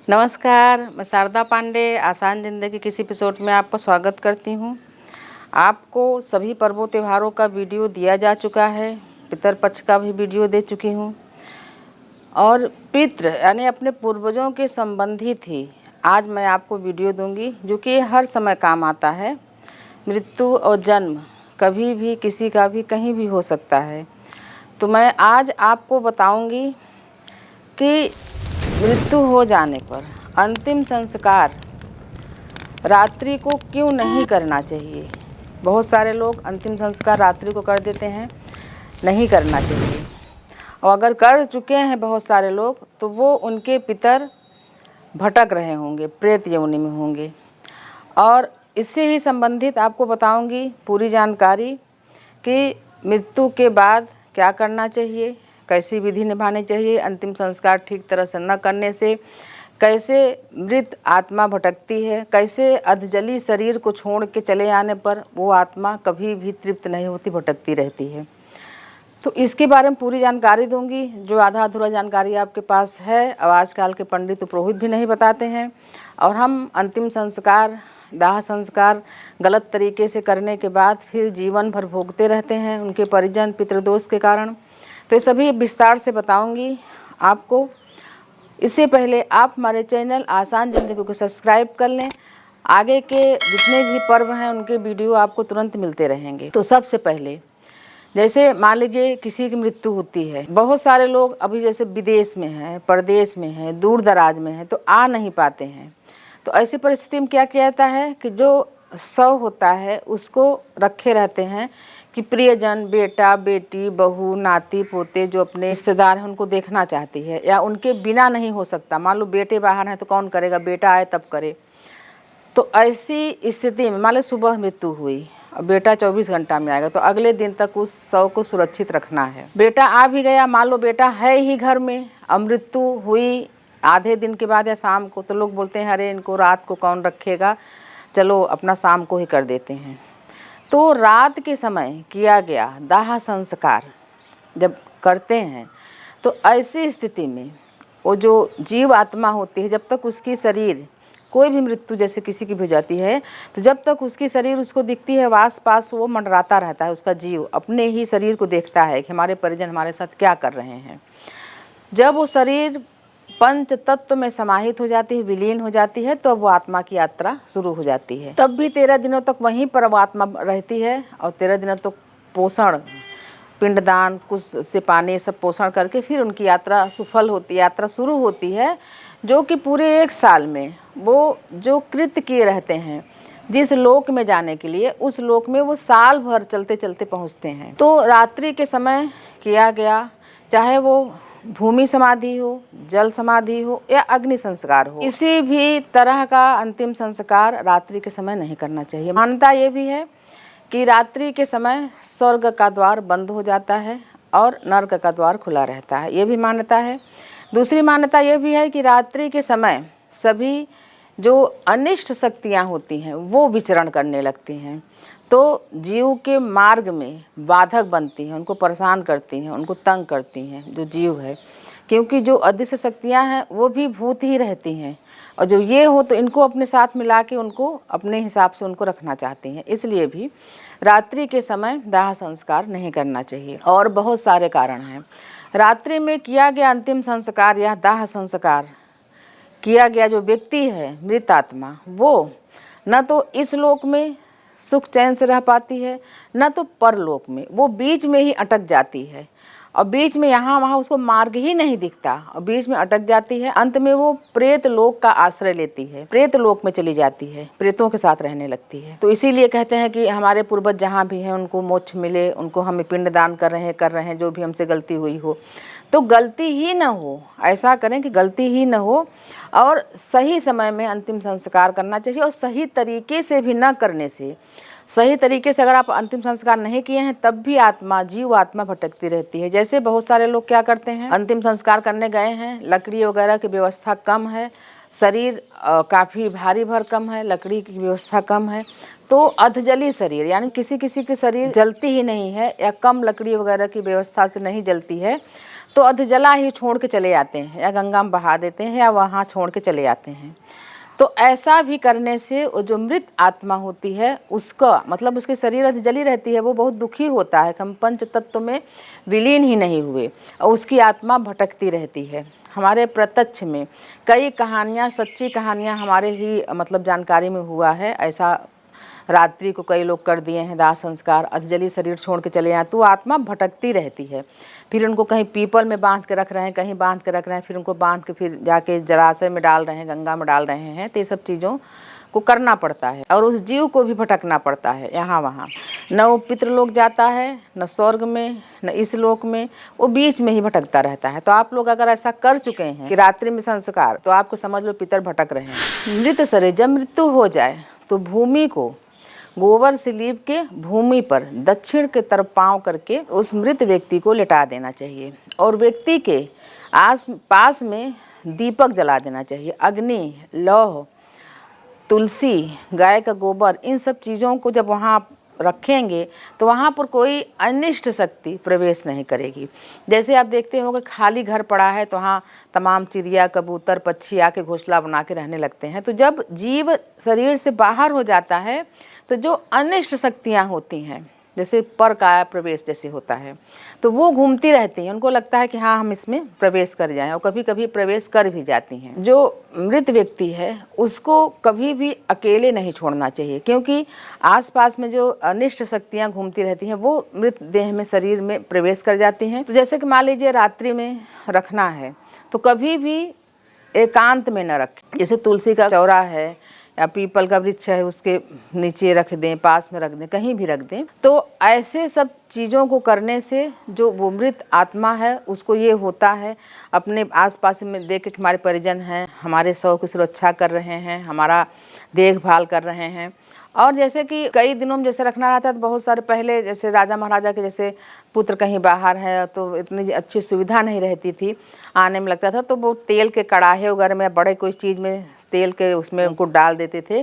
नमस्कार, मैं शारदा पांडे आसान ज़िंदगी किसी एपिसोड में आपका स्वागत करती हूँ। आपको सभी पर्वों त्योहारों का वीडियो दिया जा चुका है, पितर पक्ष का भी वीडियो दे चुकी हूँ और पितृ यानी अपने पूर्वजों के संबंधित ही आज मैं आपको वीडियो दूंगी जो कि हर समय काम आता है। मृत्यु और जन्म कभी भी किसी का भी कहीं भी हो सकता है, तो मैं आज आपको बताऊंगी कि मृत्यु हो जाने पर अंतिम संस्कार रात्रि को क्यों नहीं करना चाहिए। बहुत सारे लोग अंतिम संस्कार रात्रि को कर देते हैं, नहीं करना चाहिए। और अगर कर चुके हैं बहुत सारे लोग तो वो उनके पितर भटक रहे होंगे, प्रेत योनि में होंगे। और इससे ही संबंधित आपको बताऊंगी पूरी जानकारी कि मृत्यु के बाद क्या करना चाहिए, कैसी विधि निभानी चाहिए, अंतिम संस्कार ठीक तरह से न करने से कैसे मृत आत्मा भटकती है, कैसे अधजली शरीर को छोड़ के चले आने पर वो आत्मा कभी भी तृप्त नहीं होती, भटकती रहती है। तो इसके बारे में पूरी जानकारी दूंगी। जो आधा अधूरा जानकारी आपके पास है, अब आजकल के पंडित पुरोहित भी नहीं बताते हैं और हम अंतिम संस्कार, दाह संस्कार गलत तरीके से करने के बाद फिर जीवन भर भोगते रहते हैं उनके परिजन पितृदोष के कारण। तो ये सभी विस्तार से बताऊंगी आपको। इससे पहले आप हमारे चैनल आसान ज़िंदगी को सब्सक्राइब कर लें, आगे के जितने भी पर्व हैं उनके वीडियो आपको तुरंत मिलते रहेंगे। तो सबसे पहले जैसे मान लीजिए किसी की मृत्यु होती है, बहुत सारे लोग अभी जैसे विदेश में हैं, परदेश में हैं, दूर दराज में हैं, तो आ नहीं पाते हैं। तो ऐसी परिस्थिति में क्या किया जाता है कि जो शव होता है उसको रखे रहते हैं कि प्रियजन, बेटा बेटी, बहू, नाती पोते जो अपने रिश्तेदार हैं उनको देखना चाहती है या उनके बिना नहीं हो सकता। मान लो बेटे बाहर हैं तो कौन करेगा, बेटा आए तब करे। तो ऐसी स्थिति में मान लो सुबह मृत्यु हुई और बेटा 24 घंटा में आएगा तो अगले दिन तक उस शव को सुरक्षित रखना है। बेटा आ भी गया, मान लो बेटा है ही घर में, अब मृत्यु हुई आधे दिन के बाद या शाम को, तो लोग बोलते हैं अरे इनको रात को कौन रखेगा, चलो अपना शाम को ही कर देते हैं। तो रात के समय किया गया दाह संस्कार जब करते हैं तो ऐसी स्थिति में वो जो जीव आत्मा होती है, जब तक उसकी शरीर कोई भी मृत्यु जैसे किसी की भी हो जाती है तो जब तक उसकी शरीर उसको दिखती है आस पास वो मंडराता रहता है। उसका जीव अपने ही शरीर को देखता है कि हमारे परिजन हमारे साथ क्या कर रहे हैं। जब वो शरीर पंच तत्व में समाहित हो जाती है, विलीन हो जाती है, तो वो आत्मा की यात्रा शुरू हो जाती है। तब भी 13 दिनों तक वहीं पर वो आत्मा रहती है और 13 दिनों तक पोषण, पिंडदान, कुछ से पानी सब पोषण करके फिर उनकी यात्रा सफल होती है, यात्रा शुरू होती है। जो कि पूरे 1 साल में वो जो कृत्य किए रहते हैं जिस लोक में जाने के लिए, उस लोक में वो साल भर चलते चलते पहुँचते हैं। तो रात्रि के समय किया गया, चाहे वो भूमि समाधि हो, जल समाधि हो या अग्नि संस्कार हो, किसी भी तरह का अंतिम संस्कार रात्रि के समय नहीं करना चाहिए। मान्यता ये भी है कि रात्रि के समय स्वर्ग का द्वार बंद हो जाता है और नरक का द्वार खुला रहता है, ये भी मान्यता है। दूसरी मान्यता ये भी है कि रात्रि के समय सभी जो अनिष्ट शक्तियाँ होती हैं वो विचरण करने लगती हैं, तो जीव के मार्ग में बाधक बनती हैं, उनको परेशान करती हैं, उनको तंग करती हैं जो जीव है। क्योंकि जो अदृश्य शक्तियाँ हैं वो भी भूत ही रहती हैं और जो ये हो तो इनको अपने साथ मिला के उनको अपने हिसाब से उनको रखना चाहती हैं। इसलिए भी रात्रि के समय दाह संस्कार नहीं करना चाहिए। और बहुत सारे कारण हैं। रात्रि में किया गया अंतिम संस्कार या दाह संस्कार किया गया जो व्यक्ति है, मृत आत्मा, वो न तो इस लोक में सुख चैन से रह पाती है, न तो परलोक में, वो बीच में ही अटक जाती है और बीच में यहाँ वहाँ उसको मार्ग ही नहीं दिखता और बीच में अटक जाती है। अंत में वो प्रेत लोक का आश्रय लेती है, प्रेत लोक में चली जाती है, प्रेतों के साथ रहने लगती है। तो इसीलिए कहते हैं कि हमारे पूर्वज जहाँ भी हैं उनको मोक्ष मिले, उनको हमें पिंड दान कर रहे हैं, जो भी हमसे गलती हुई हो तो गलती ही न हो, ऐसा करें कि गलती ही न हो और सही समय में अंतिम संस्कार करना चाहिए। और सही तरीके से भी न करने से, सही तरीके से अगर आप अंतिम संस्कार नहीं किए हैं तब भी आत्मा, जीव आत्मा भटकती रहती है। जैसे बहुत सारे लोग क्या करते हैं, अंतिम संस्कार करने गए हैं, लकड़ी वगैरह की व्यवस्था कम है, शरीर काफ़ी भारी भरकम है, लकड़ी की व्यवस्था कम है, तो अधजली शरीर यानी किसी किसी की शरीर जलती ही नहीं है या कम लकड़ी वगैरह की व्यवस्था से नहीं जलती है, तो अधजला ही छोड़ के चले आते हैं, या गंगा में बहा देते हैं, या वहाँ छोड़ के चले आते हैं। तो ऐसा भी करने से वो जो मृत आत्मा होती है उसका मतलब उसकी शरीर अधजली रहती है, वो बहुत दुखी होता है, हम पंच तत्व में विलीन ही नहीं हुए, और उसकी आत्मा भटकती रहती है। हमारे प्रत्यक्ष में कई कहानियाँ, सच्ची कहानियाँ हमारे ही मतलब जानकारी में हुआ है। ऐसा रात्रि को कई लोग कर दिए हैं दाह संस्कार, अधजली शरीर छोड़ के चले आए, तो आत्मा भटकती रहती है। फिर उनको कहीं पीपल में बांध के रख रहे हैं, कहीं बांध के रख रहे हैं, फिर उनको बांध के फिर जाके जलाशय में डाल रहे हैं, गंगा में डाल रहे हैं। तो ये सब चीज़ों को करना पड़ता है, और उस जीव को भी भटकना पड़ता है यहाँ वहाँ। न वो पितृलोक जाता है, न स्वर्ग में, न इस लोक में, वो बीच में ही भटकता रहता है। तो आप लोग अगर ऐसा कर चुके हैं कि रात्रि में संस्कार, तो आपको समझ लो पितर भटक रहे हैं। मृत शरीर जब मृत्यु हो जाए तो भूमि को गोबर से लीप के भूमि पर दक्षिण के तरफ पाँव करके उस मृत व्यक्ति को लिटा देना चाहिए, और व्यक्ति के आस पास में दीपक जला देना चाहिए। अग्नि, लौह, तुलसी, गाय का गोबर, इन सब चीज़ों को जब वहाँ आप रखेंगे तो वहाँ पर कोई अनिष्ट शक्ति प्रवेश नहीं करेगी। जैसे आप देखते होंगे खाली घर पड़ा है तो वहाँ तमाम चिड़िया, कबूतर, पक्षी आके घोंसला बना के रहने लगते हैं। तो जब जीव शरीर से बाहर हो जाता है तो जो अनिष्ट शक्तियाँ होती हैं, जैसे पर काया प्रवेश जैसे होता है, तो वो घूमती रहती हैं। उनको लगता है कि हाँ हम इसमें प्रवेश कर जाएं, और कभी कभी प्रवेश कर भी जाती हैं। जो मृत व्यक्ति है उसको कभी भी अकेले नहीं छोड़ना चाहिए, क्योंकि आसपास में जो अनिष्ट शक्तियाँ घूमती रहती हैं वो मृत देह में, शरीर में प्रवेश कर जाती हैं। तो जैसे कि मान लीजिए रात्रि में रखना है तो कभी भी एकांत में न रखें। जैसे तुलसी का चौरा है या पीपल का वृक्ष है, उसके नीचे रख दें, पास में रख दें, कहीं भी रख दें। तो ऐसे सब चीज़ों को करने से जो वो मृत आत्मा है उसको ये होता है, अपने आसपास में देख के हमारे परिजन हैं, हमारे शव की सुरक्षा कर रहे हैं, हमारा देखभाल कर रहे हैं। और जैसे कि कई दिनों में जैसे रखना रहता है तो बहुत सारे पहले जैसे राजा महाराजा के जैसे पुत्र कहीं बाहर है तो इतनी अच्छी सुविधा नहीं रहती थी, आने में लगता था, तो वो तेल के कड़ाहे वगैरह में, बड़े कोई चीज़ में तेल के उसमें उनको डाल देते थे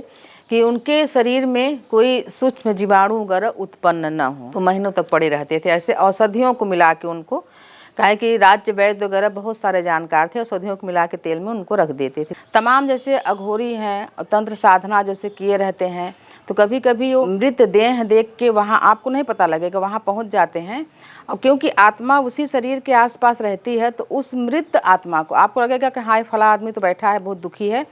कि उनके शरीर में कोई सूक्ष्म जीवाणु वगैरह उत्पन्न न हो, तो महीनों तक पड़े रहते थे। ऐसे औषधियों को मिला के उनको, काहे कि राज्य वैद्य वगैरह बहुत सारे जानकार थे, औषधियों को मिला के तेल में उनको रख देते थे। तमाम जैसे अघोरी हैं और तंत्र साधना जैसे किए रहते हैं, तो कभी कभी वो मृत देह देख के वहाँ आपको नहीं पता लगेगा, वहाँ पहुँच जाते हैं, और क्योंकि आत्मा उसी शरीर के आसपास रहती है तो उस मृत आत्मा को आपको लगेगा कि हाँ फला आदमी तो बैठा है, बहुत दुखी है,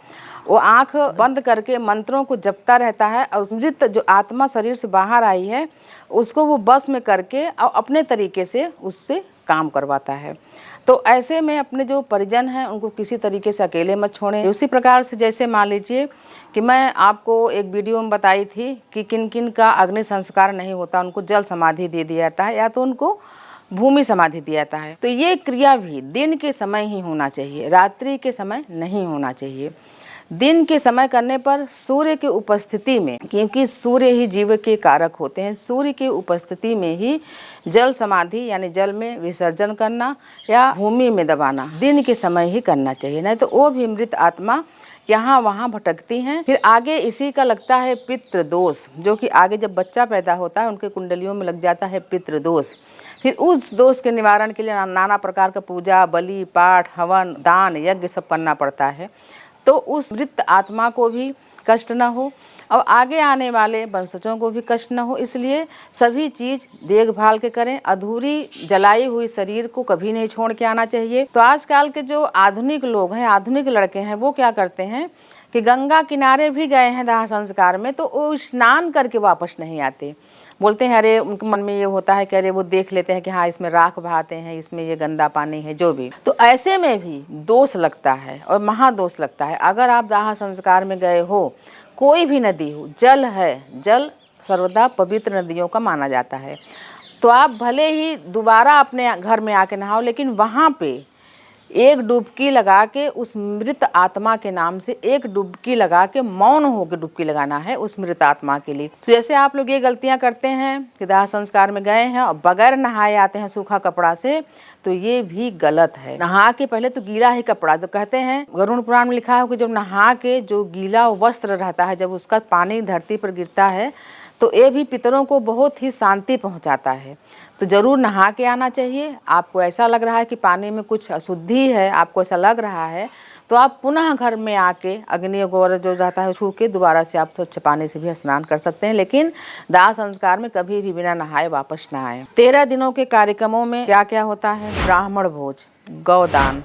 वो आंख बंद करके मंत्रों को जपता रहता है, और मृत जो आत्मा शरीर से बाहर आई है उसको वो बस में करके और अपने तरीके से उससे काम करवाता है। तो ऐसे में अपने जो परिजन हैं उनको किसी तरीके से अकेले मत छोड़ें। उसी प्रकार से जैसे मान लीजिए कि मैं आपको एक वीडियो में बताई थी कि किन किन का अग्नि संस्कार नहीं होता, उनको जल समाधि दे दिया जाता है या तो उनको भूमि समाधि दिया जाता है। तो ये क्रिया भी दिन के समय ही होना चाहिए, रात्रि के समय नहीं होना चाहिए। दिन के समय करने पर सूर्य की उपस्थिति में, क्योंकि सूर्य ही जीव के कारक होते हैं, सूर्य की उपस्थिति में ही जल समाधि यानी जल में विसर्जन करना या भूमि में दबाना दिन के समय ही करना चाहिए, नहीं तो वो भी मृत आत्मा यहाँ वहाँ भटकती हैं। फिर आगे इसी का लगता है पितृदोष, जो कि आगे जब बच्चा पैदा होता है उनके कुंडलियों में लग जाता है पितृदोष। फिर उस दोष के निवारण के लिए नाना प्रकार का पूजा, बलि, पाठ, हवन, दान, यज्ञ सब करना पड़ता है, तो उस मृत आत्मा को भी कष्ट न हो और आगे आने वाले वंशजों को भी कष्ट न हो, इसलिए सभी चीज़ देखभाल के करें। अधूरी जलाई हुई शरीर को कभी नहीं छोड़ के आना चाहिए। तो आजकल के जो आधुनिक लोग हैं, आधुनिक लड़के हैं, वो क्या करते हैं कि गंगा किनारे भी गए हैं दाह संस्कार में, तो वो स्नान करके वापस नहीं आते। बोलते हैं अरे, उनके मन में ये होता है कि अरे वो देख लेते हैं कि हाँ इसमें राख बहाते हैं, इसमें ये गंदा पानी है, जो भी। तो ऐसे में भी दोष लगता है और महादोष लगता है। अगर आप दाह संस्कार में गए हो, कोई भी नदी हो, जल है, जल सर्वदा पवित्र नदियों का माना जाता है, तो आप भले ही दोबारा अपने घर में आके नहाओ, लेकिन वहाँ पे एक डुबकी लगा के उस मृत आत्मा के नाम से एक डुबकी लगा के मौन होकर डुबकी लगाना है उस मृत आत्मा के लिए। तो जैसे आप लोग ये गलतियां करते हैं कि दाह संस्कार में गए हैं और बगैर नहाए आते हैं सूखा कपड़ा से, तो ये भी गलत है। नहा के पहले तो गीला ही कपड़ा, तो कहते हैं गरुड़ पुराण में लिखा है कि जब नहा के जो गीला वस्त्र रहता है, जब उसका पानी धरती पर गिरता है तो ये भी पितरों को बहुत ही शांति पहुंचाता है। तो ज़रूर नहा के आना चाहिए। आपको ऐसा लग रहा है कि पानी में कुछ अशुद्धि है, आपको ऐसा लग रहा है, तो आप पुनः घर में आके अग्नि गौर जो जाता है छू के दोबारा से आप स्वच्छ पानी से भी स्नान कर सकते हैं, लेकिन दाह संस्कार में कभी भी बिना नहाए वापस ना आए। 13 दिनों के कार्यक्रमों में क्या क्या होता है? ब्राह्मण भोज, गौदान।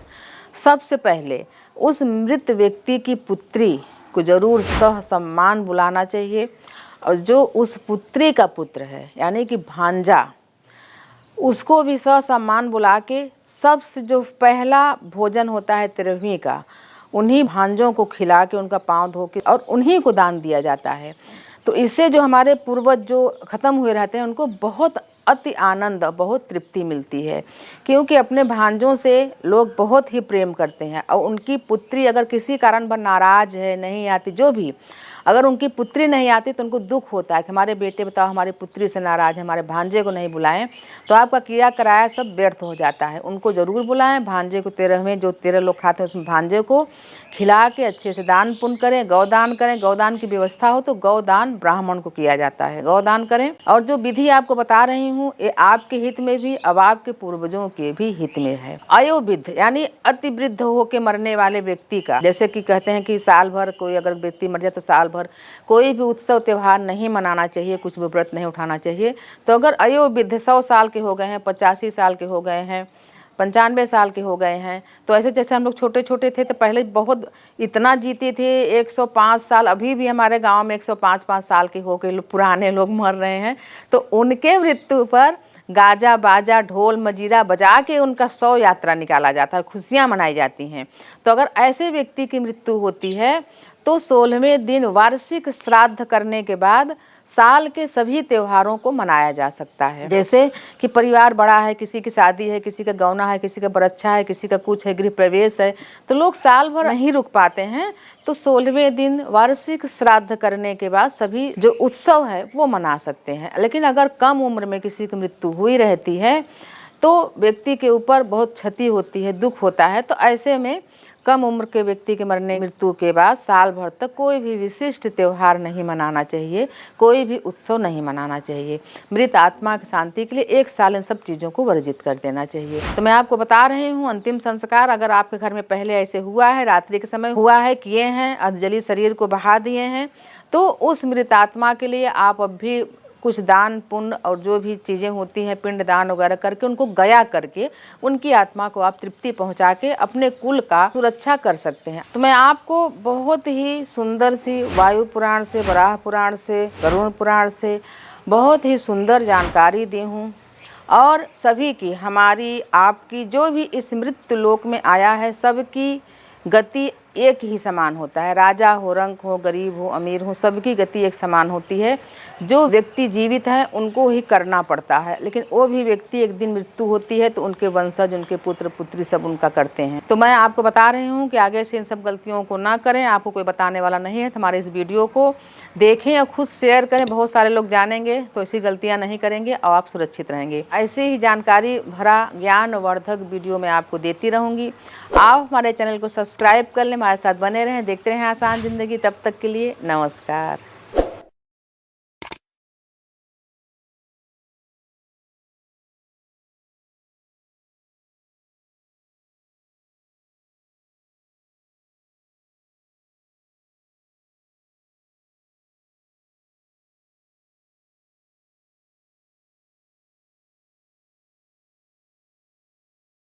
सबसे पहले उस मृत व्यक्ति की पुत्री को जरूर सह सम्मान बुलाना चाहिए, और जो उस पुत्री का पुत्र है यानी कि भांजा, उसको भी ससम्मान बुला के सबसे जो पहला भोजन होता है 13वीं का, उन्हीं भांजों को खिला के उनका पाँव धो के और उन्हीं को दान दिया जाता है। तो इससे जो हमारे पूर्वज जो ख़त्म हुए रहते हैं उनको बहुत अति आनंद, बहुत तृप्ति मिलती है, क्योंकि अपने भांजों से लोग बहुत ही प्रेम करते हैं। और उनकी पुत्री अगर किसी कारणवश नाराज़ है, नहीं आती, जो भी अगर उनकी पुत्री नहीं आती तो उनको दुख होता है कि हमारे बेटे बताओ हमारी पुत्री से नाराज़ है, हमारे भांजे को नहीं बुलाएं, तो आपका किया कराया सब व्यर्थ हो जाता है। उनको ज़रूर बुलाएं। भांजे को 13वें जो 13 लोग खाते हैं उसमें भांजे को खिला के अच्छे से दान पुण्य करें, गौदान करें। गौदान की व्यवस्था हो तो गौदान ब्राह्मण को किया जाता है, गौदान करें। और जो विधि आपको बता रही हूँ ये आपके हित में भी, अब आपके पूर्वजों के भी हित में है। अयोवृद्ध यानी अति वृद्ध होकर मरने वाले व्यक्ति का, जैसे कि कहते हैं कि साल भर कोई अगर व्यक्ति मर जाए तो साल भर कोई भी उत्सव त्यौहार नहीं मनाना चाहिए, कुछ भी व्रत नहीं उठाना चाहिए। तो अगर अयोवृद्ध 100 साल के हो गए हैं, 85 साल के हो गए हैं, 95 साल के हो गए हैं, तो ऐसे जैसे हम लोग छोटे छोटे थे तो पहले बहुत इतना जीते थे, 105 साल, अभी भी हमारे गांव में 105 साल के हो के पुराने लोग मर रहे हैं। तो उनके मृत्यु पर गाजा बाजा ढोल मजीरा बजा के उनका 100 यात्रा निकाला जाता है, खुशियाँ मनाई जाती हैं। तो अगर ऐसे व्यक्ति की मृत्यु होती है तो 16वें दिन वार्षिक श्राद्ध करने के बाद साल के सभी त्योहारों को मनाया जा सकता है। जैसे कि परिवार बड़ा है, किसी की शादी है, किसी का गौना है, किसी का बरच्छा है, किसी का कुछ है, गृह प्रवेश है, तो लोग साल भर नहीं रुक पाते हैं, तो 16वें दिन वार्षिक श्राद्ध करने के बाद सभी जो उत्सव है वो मना सकते हैं। लेकिन अगर कम उम्र में किसी की मृत्यु हुई रहती है तो व्यक्ति के ऊपर बहुत क्षति होती है, दुख होता है। तो ऐसे में कम उम्र के व्यक्ति के मृत्यु के बाद साल भर तक कोई भी विशिष्ट त्यौहार नहीं मनाना चाहिए, कोई भी उत्सव नहीं मनाना चाहिए। मृत आत्मा की शांति के लिए 1 साल इन सब चीज़ों को वर्जित कर देना चाहिए। तो मैं आपको बता रही हूँ अंतिम संस्कार अगर आपके घर में पहले ऐसे हुआ है, रात्रि के समय हुआ है, किए हैं, अंजलि शरीर को बहा दिए हैं, तो उस मृत आत्मा के लिए आप अब भी कुछ दान पुण्य और जो भी चीज़ें होती हैं पिंड दान वगैरह करके उनको गया करके उनकी आत्मा को आप तृप्ति पहुंचा के अपने कुल का सुरक्षा कर सकते हैं। तो मैं आपको बहुत ही सुंदर सी वायु पुराण से, वराह पुराण से, गरुड़ पुराण से बहुत ही सुंदर जानकारी दी हूँ। और सभी की, हमारी आपकी जो भी इस मृत्यु लोक में आया है, सबकी गति एक ही समान होता है। राजा हो, रंक हो, गरीब हो, अमीर हो, सबकी गति एक समान होती है। जो व्यक्ति जीवित है उनको ही करना पड़ता है, लेकिन वो भी व्यक्ति एक दिन मृत्यु होती है तो उनके वंशज, उनके पुत्र पुत्री सब उनका करते हैं। तो मैं आपको बता रही हूँ कि आगे से इन सब गलतियों को ना करें। आपको कोई बताने वाला नहीं है। हमारे इस वीडियो को देखें और खुद शेयर करें, बहुत सारे लोग जानेंगे तो ऐसी गलतियाँ नहीं करेंगे और आप सुरक्षित रहेंगे। ऐसे ही जानकारी भरा ज्ञानवर्धक वीडियो मैं आपको देती रहूँगी। आप हमारे चैनल को सब्सक्राइब कर लें, हमारे साथ बने रहें, देखते रहें आसान ज़िंदगी। तब तक के लिए नमस्कार।